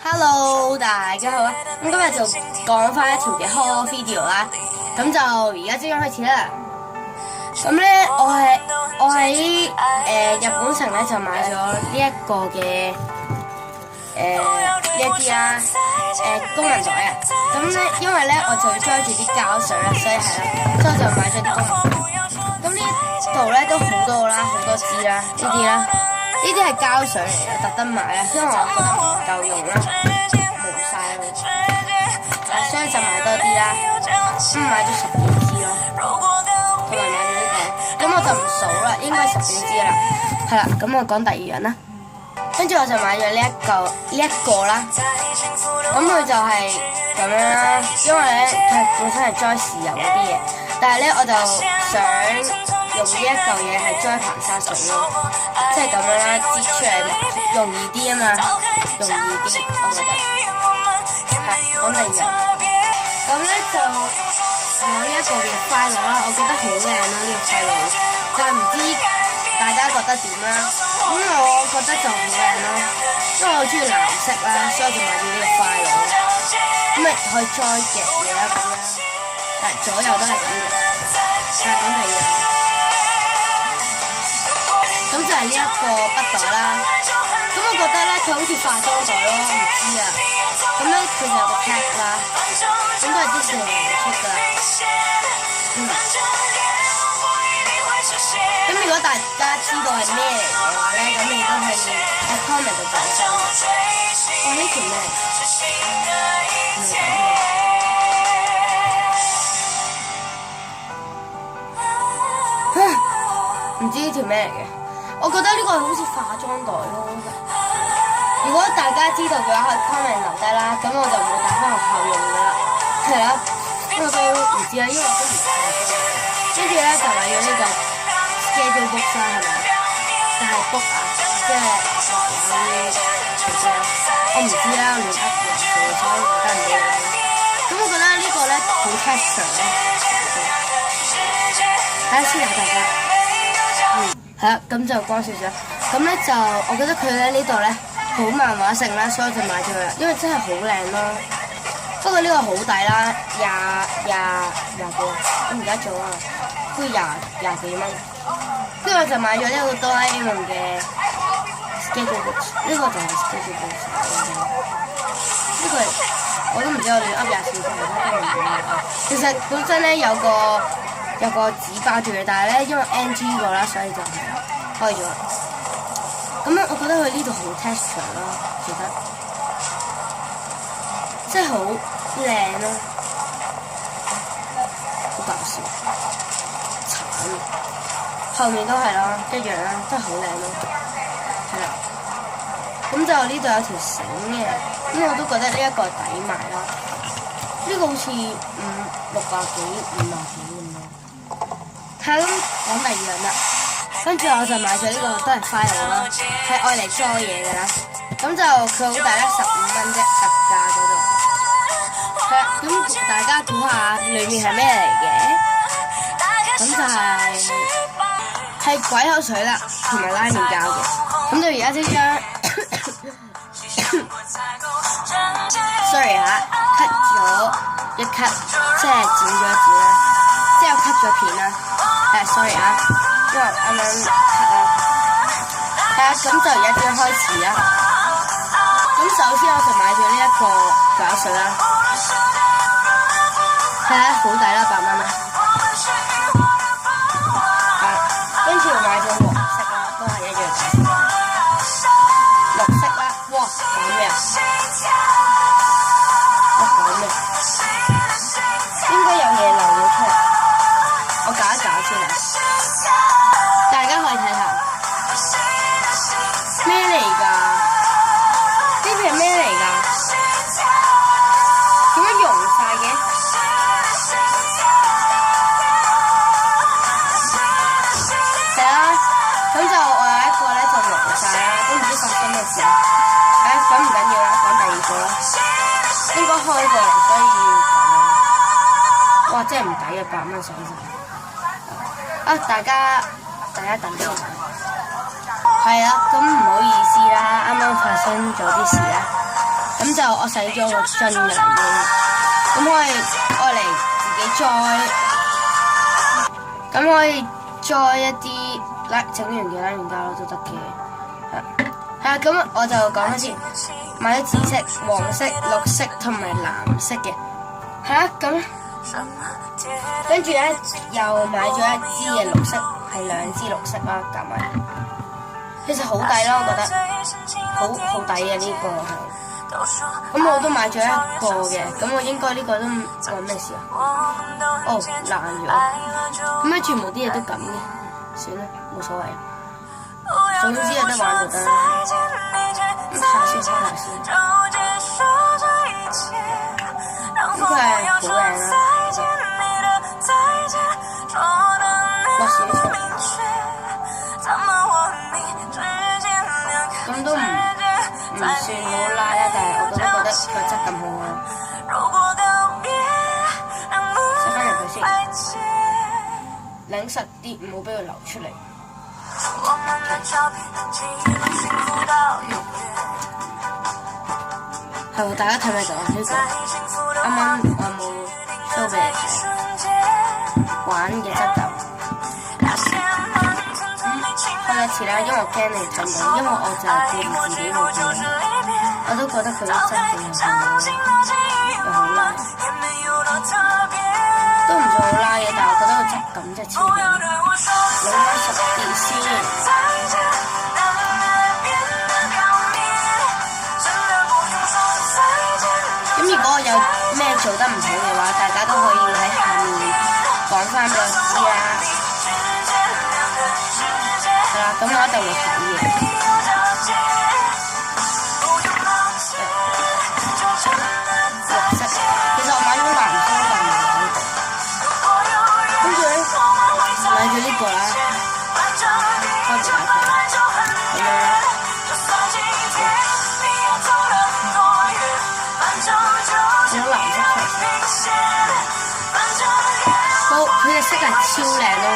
Hello，大家好啊！咁今日就講翻一條嘅 haul video 啦。咁就而家即刻開始啦。咁咧，我喺日本城咧就買咗呢一個嘅呢一啲啦功能袋啊。咁咧，因為咧我就要裝住啲膠水啦，所以係啦，所以我就買咗啲功能袋。咁呢度咧都好多啦，好多支啦，呢啲啦。呢啲係膠水嚟嘅，特登買啦，因為我覺得唔夠用啦，冇晒啦，所以就買多啲啦。買咗10幾支咯，同埋買咗呢個，咁我就唔數啦，應該10幾支啦。係啦，咁我講第二樣啦，跟住我就買咗呢一個啦。咁佢就係咁樣啦，因為咧佢本身係裝豉油嗰啲嘢，但係咧我就想用呢一嚿嘢係裝硼砂水咯，即係咁樣啦，擠出嚟容易啲啊嘛，容易啲，我覺得係講第二樣。咁咧就有呢一個嘅快樂啦，我覺得好靚啦呢個快樂，但係唔知大家覺得點啦？咁我覺得就好靚咯，因為我中意藍色啦，所以我就買咗呢個快樂。咁咪可以再夾嘢啦咁樣，但係左右都係咁嘅。係講第二樣。咁就係呢一個筆袋啦，咁我覺得咧佢好似化妝袋咯，唔知啊。咁咧佢就有個 tag 啦，咁都係之前出㗎啦。咁如果大家知道係咩嚟嘅話咧，咁你都可以喺 comment 度講聲。哦，呢條咩？唔知呢條咩嚟嘅？我覺得呢個係好似化妝袋咯。如果大家知道嘅話，可以 comment 留低啦，咁我就唔會帶翻學校用噶啦。係啦，因為都唔知啊，因為我都唔化妝。跟住咧就買咗呢個 schedule book 啦，係咪？但係 book 啊，即係畫啲我唔知啦，亂噏嘅，所以覺得唔好。咁我覺得呢個咧好 texture 咯。睇下先啊，大家。係啦，咁就光少少。咁咧就，我覺得佢咧呢度咧好漫畫性啦，所以我就買咗佢啦，因為真係好靚咯。不過呢個好抵啦，廿幾啊，我唔記得咗啊，好似廿幾蚊。跟住我就買咗呢個哆啦 A 夢嘅 schedule book， 呢個就係 schedule book。呢個我都唔知我哋噏廿四個，我都唔記得。其實本身咧有個紙包住嘅，但係咧因為 NG 過啦，所以就開咗。咁咧，我覺得佢呢度好 texture 咯，其實真係好靚咯，好搞笑，慘。後面都係啦，一樣啦，真係好靚咯，係啦。咁就呢度有條繩嘅，咁我都覺得呢一個抵買啦。呢個好似60幾、50幾咁咯。係咁講第二樣啦，跟住我就買咗呢個都係快樂啦，係愛嚟裝嘢嘅啦。咁就佢好抵啦，15蚊啫，特價嗰度。係啦，咁大家估下裡面係咩嚟嘅？咁就係鬼口水啦，同埋拉麵膠嘅。咁就而家即將，sorry 嚇，cut 咗一 cut， 即係剪咗一剪啦，即係我 cut 咗片啦。sorry 啊，因為啱啱 cut 啦。係啊，咁就而家先開始啦。咁首先我就買咗呢一個膠水啦，係啊，好抵啦，8蚊啦。跟住我買咗黃色啦，都係一樣嘅。綠色啦，哇，講咩啊？講咩？應該有嘢流咗出嚟。我搞一搞先啊！大家可以睇下咩嚟㗎？呢片係咩嚟㗎？點解溶晒嘅？係啦，咁就我有一個咧就溶晒啦，都唔知發生咩事啊！咁唔緊要啦，講第二個啦。應該開過嚟，所以哇，真係唔抵啊！8蚊水晒。啊！大家等先，係啦，咁唔好意思啦，啱啱發生咗啲事啦，咁就就我洗咗個樽嘅啦已經，咁可以愛嚟自己栽，咁可以栽一啲整完嘅拉麵膠都得嘅。係啊，咁我就講翻先，買咗紫色、黃色、綠色同埋藍色嘅。係啊，咁跟住咧又買咗一支嘅綠色，係2支綠色啦，夾埋。其實好抵咯，我覺得好抵嘅呢個係。咁我都買咗一個嘅，咁我應該呢個都關咩事啊？哦，爛咗。咁樣全部啲嘢都咁嘅，算啦，冇所謂。總之有得玩就得啦。咁下先，呢個係好靚啦，我試一試。咁都唔算好拉啦，但係我覺得個質感好好。洗翻入去先，擰實啲，唔好俾佢流出嚟。係喎，大家睇唔睇到呢個？啱啱我有冇 show 俾你睇？玩嘅質感。開一次啦，因為我驚你睇唔到，因為我就係顧住自己冇見，我都覺得佢啲質感又好拉，都唔算好拉嘅，但係我覺得個質感真係超靚。擰翻實啲先。咁如果我有咩做得唔好嘅話，大家都可以喺下面講翻俾我知啦。係啦，咁我一定會睇嘅。綠色，其實我買咗藍色但唔係呢個，跟住咧買咗呢個啦，開始打佢，咁樣啦。有藍色出嚟，好，佢嘅色係超靚咯。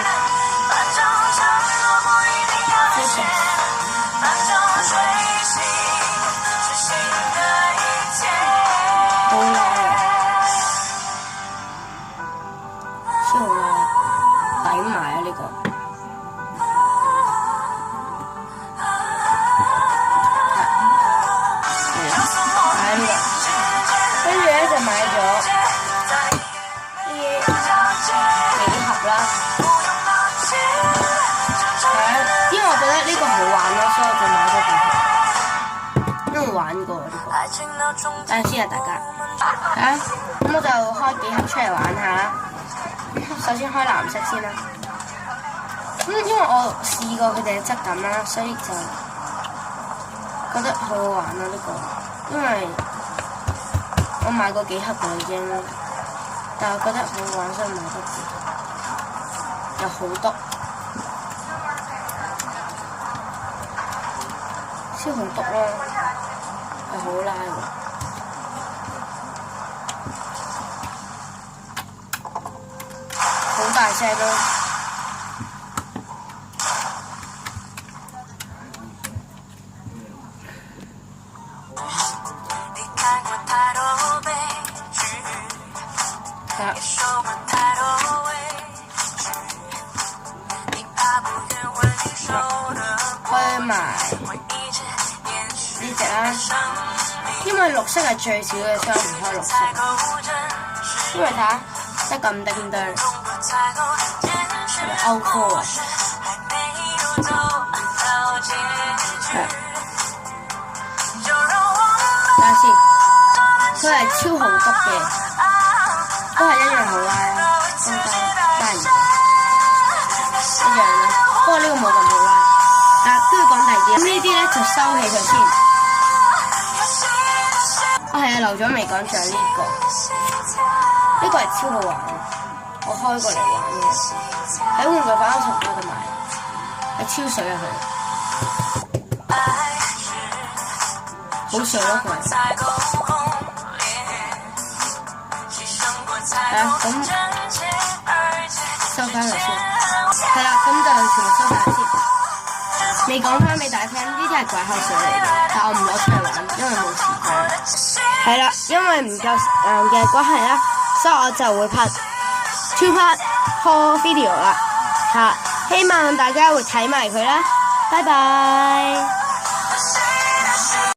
好靚啊！超好靚，抵買啊呢個。買呢個，跟住咧就買咗幾盒啦。因為我覺得呢個好玩咯，所以我就買咗幾盒。因為玩過呢個，等陣先啊大家。咁我就開幾盒出嚟玩下啦。首先開藍色先啦。因為我試過佢哋嘅質感啦，所以就覺得好好玩啦呢個。因為我買過幾盒嘅已經，但係我覺得好玩，所以買多幾盒。有好多。超好篤咯，係好拉喎，好大聲咯。開埋呢隻啦，因為綠色係最少嘅，所以我唔開綠色。因為睇下得咁丁堆，係咪歐酷啊？係。睇下先，佢係超好篤嘅，都係一樣好拉啦，拉唔到，一樣啦。不過呢個冇咁好拉。都要講第二啲，咁呢啲咧就收起佢先。係啊，漏咗未講，仲有呢個，呢個係超好玩嘅，我開過嚟玩嘅，喺玩具反斗城嗰度買，係超水啊佢，好水咯佢。係啊，咁收翻嚟先。係啦，咁就全部收晒先。未講翻俾大家聽，呢啲係怪口水嚟嘅，但我唔攞出嚟玩，因為冇時間。係啦，因為唔夠時間嘅關係啦，所以我就會拍 two part whole video 啦，希望大家會睇埋佢啦，拜拜。